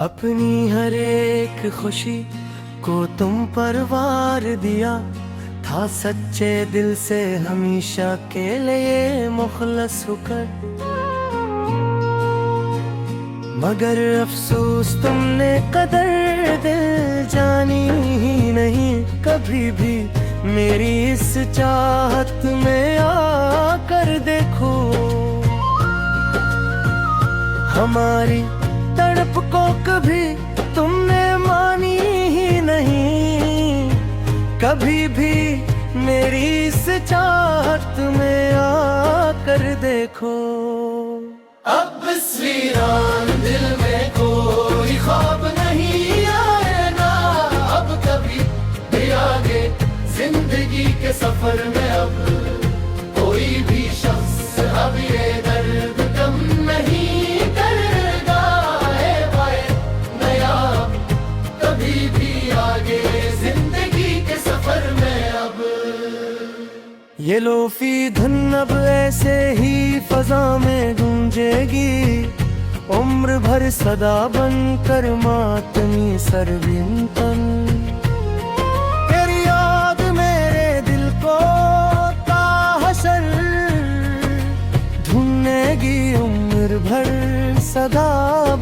अपनी हर एक खुशी को तुम पर वार दिया था, सच्चे दिल से हमेशा के लिए मुखलस होकर। मगर अफसोस तुमने कदर दिल जानी ही नहीं कभी भी। मेरी इस चाहत में आकर देखो, हमारी तड़प को कभी तुमने मानी ही नहीं कभी भी। मेरी इस चाहत में आकर देखो। अब इस वीरान दिल में कोई ख्वाब नहीं आएगा, अब कभी भी आगे जिंदगी के सफर में अब कोई भी शख्स अब ये दर्द कम नहीं करेगा। नया कभी भी आगे जिंदगी के सफर में अब ये लोफी धुन अब ऐसे ही फजा में गूंजेगी, उम्र भर सदा बनकर मातमी सरबिंतन। तेरी याद मेरे दिल को ताहशर ढूंढेगी उम्र भर सदा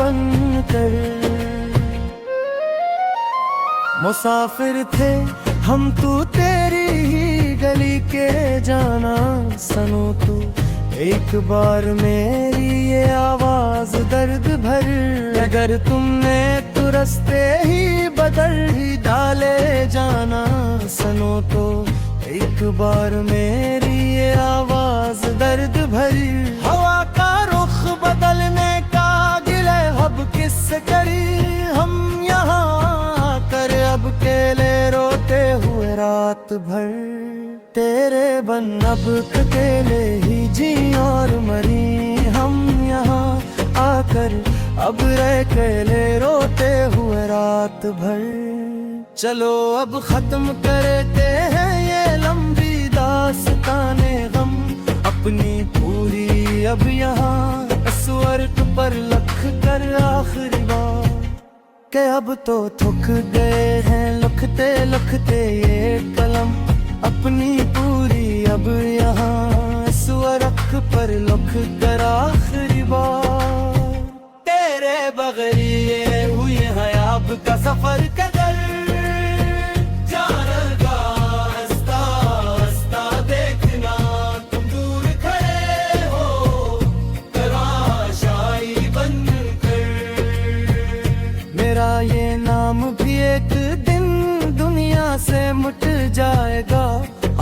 बनकर। मुसाफिर थे हम तू तेरी ही गली के जाना सनो तू, एक बार मेरी ये आवाज दर्द भर। अगर तुमने तो रास्ते ही बदल ही डाले जाना सनो तो, एक बार मेरी ये आवाज दर्द भरी। हवा का रुख बदलने का गिले अब किससे करी हम यहाँ कर अब अकेले रोते हुए रात भर। तेरे बन अब अकेले ही जी और मरी हम यहाँ आकर अब रह अकेले रोते हुए रात भर। चलो अब खत्म करते हैं ये लंबी दास्ताने गम अपनी पूरी अब यहाँ स्वर्ग पर लख कर आखिरी बार। के अब तो थक गए हैं लखते लखते ये कलम अपनी पूरी अब यहाँ स्वर्ग पर लख कर आखिरी बार। तेरे बगैर ये हुई है अब का सफर कदर जानेगा हंसता हंसता देखना तुम दूर खड़े हो तराशाई बनकर। मेरा ये नाम भी एक दिन दुनिया से मुट जाएगा,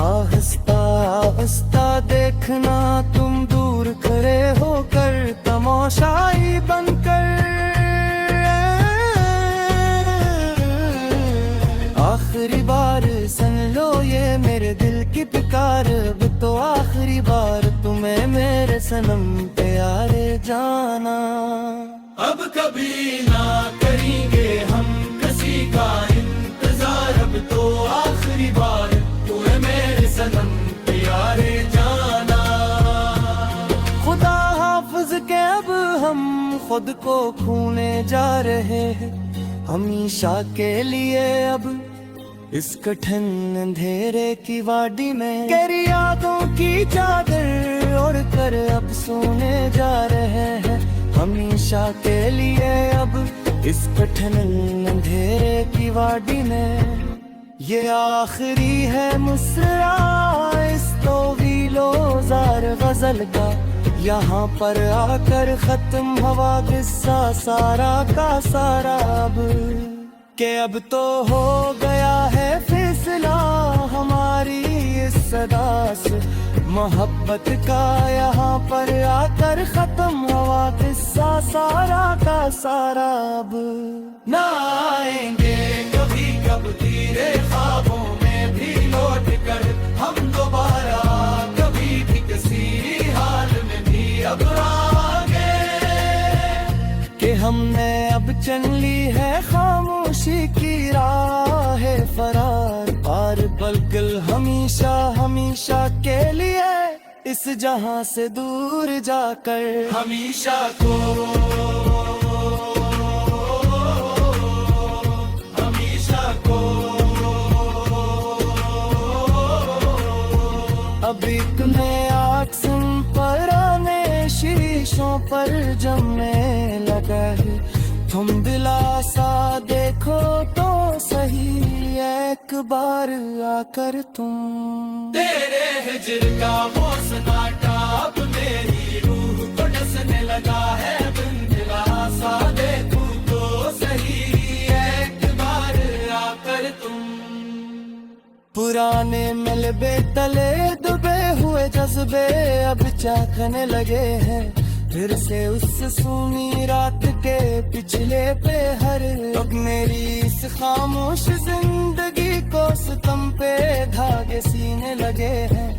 आहिस्ता आहिस्ता देखना तुम दूर खड़े होकर तमाशाई बनकर। आखिरी बार सुन लो ये मेरे दिल की पुकार, अब तो आखिरी बार तुम्हें मेरे सनम प्यारे जाना। अब कभी ना करेंगे हम किसी का इंतजार, अब तो आखिरी बार तुम्हें मेरे सनम प्यारे जाना। खुदा हाफिज के अब हम खुद को खोने जा रहे हैं हमेशा के लिए अब इस कठिन अंधेरे की वादी में। तेरी यादों की चादर ओढ़ कर अब सोने जा रहे हैं हमेशा के लिए अब इस कठिन अंधेरे की वादी में। ये आखिरी है मुस्रा इस तवीलो जार गजल का, यहाँ पर आकर खत्म हवा किस्सा सारा का सारा अब। के अब तो हो गया है फैसला हमारी इस सदा से मोहब्बत का, यहाँ पर आकर खत्म हुआ किस्सा सारा का सारा अब। ना आएंगे कभी कब तेरे ख्वाबों में भी लौट कर हम दोबारा कभी भी किसी हाल में भी अब आगे। कि हमने अब चल ली है खामोशी की राह फरार, पार पलकल हमेशा हमेशा के लिए इस जहां से दूर जाकर हमेशा को देखो तो सही एक बार आकर तुम। तेरे हिजर का वो सन्नाटा अब मेरी रूह को डसने लगा है। बिंदिला सा देखूं तो सही एक बार आकर तुम। पुराने मिलबे तले दुबे हुए जज्बे अब चाखने लगे हैं फिर से उस सूनी रात के पिछले पे हर। अब मेरी इस खामोश जिंदगी को सितम पे धागे सीने लगे हैं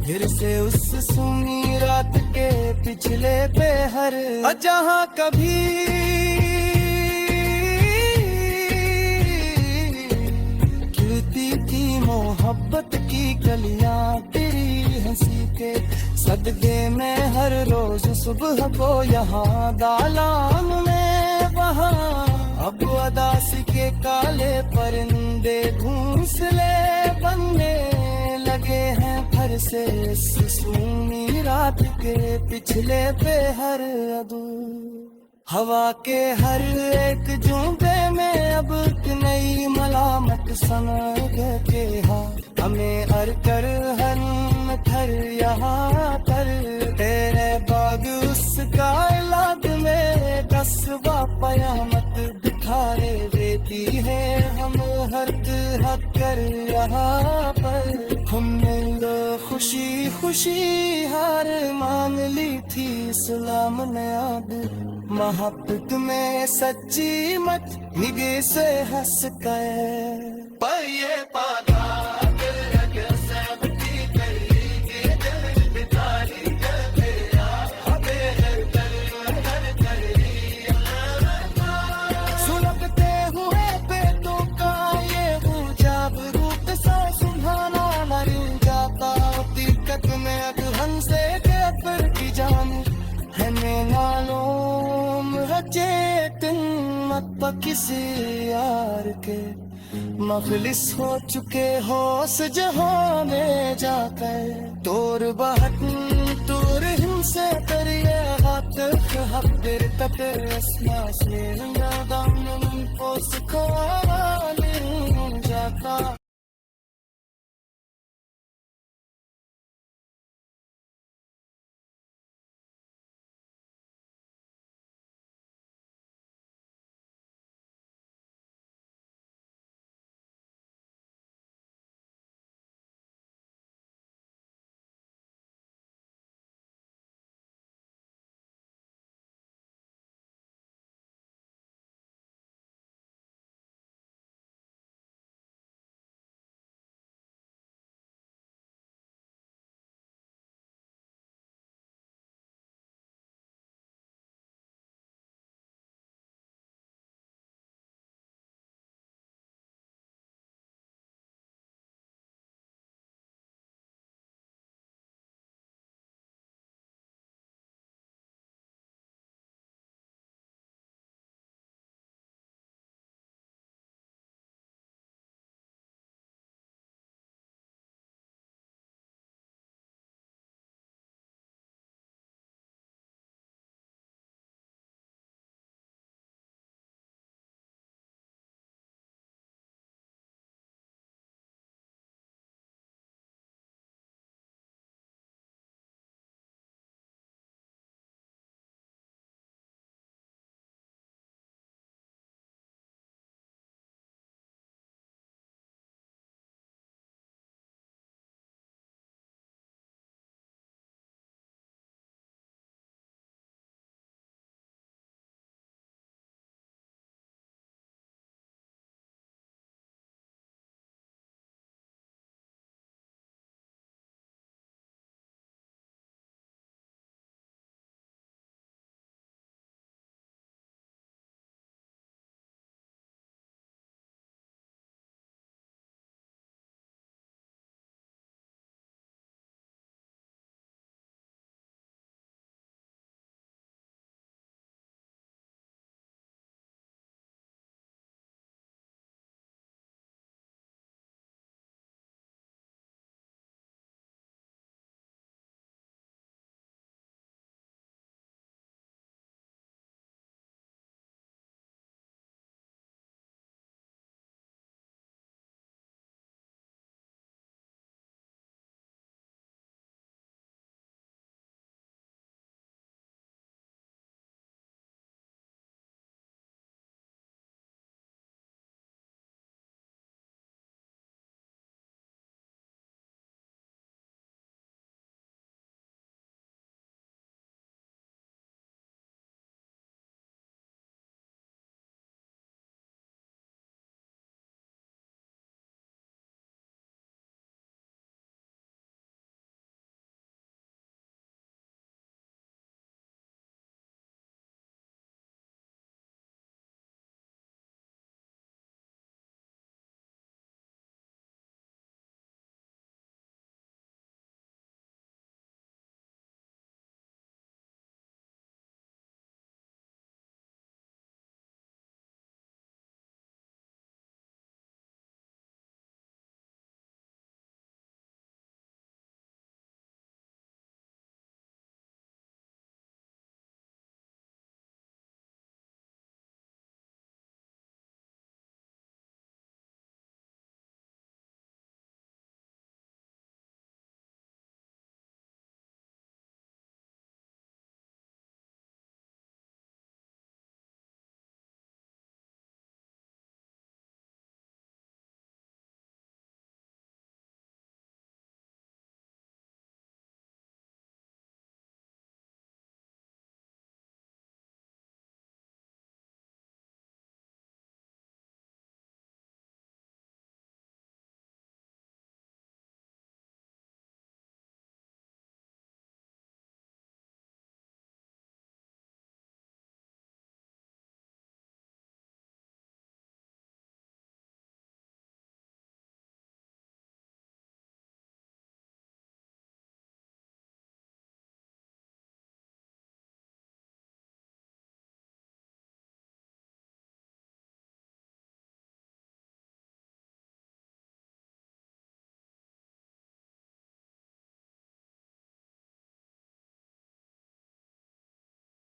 फिर से उस सूनी रात के पिछले पे हर। जहाँ कभी खिलती थी मोहब्बत की कलियां तेरी हंसी के सदके में हर रोज सुबह को यहाँ दालान में वहाँ अब अदासी के काले परिंदे घोंसले बनने लगे हैं फिर से इस सूनी रात के पिछले पे हर। अदू हवा के हर एक झोंके में अब एक नई मलामत सनग के हमें अर कर हर थर यहाँ पर। तेरे बाग उसका इलाद में कस्बा पयामत दिखारे देती है हम हर हक कर यहाँ पर। हमने खुशी खुशी हार मान ली थी इस्लाम ने याद मोहब्बत में सच्ची मत निगे से हंस गए। पर ये पादा दिल लगे सबकी करेगी दिल बितारी कर गया हमें हर करी। सुलगते हुए पेटों का ये जाब रूप सा सुभाना मर जाता दिक्कत में अधहन से के पर की जान है मैं मालूम चेतन मत किसी यार के मखलिस हो चुके होश जहां में जाकर। तोर बहत तोर हिंसे करिए हाथ हब्दर तकर अस्मा से दाम पोस को जाता।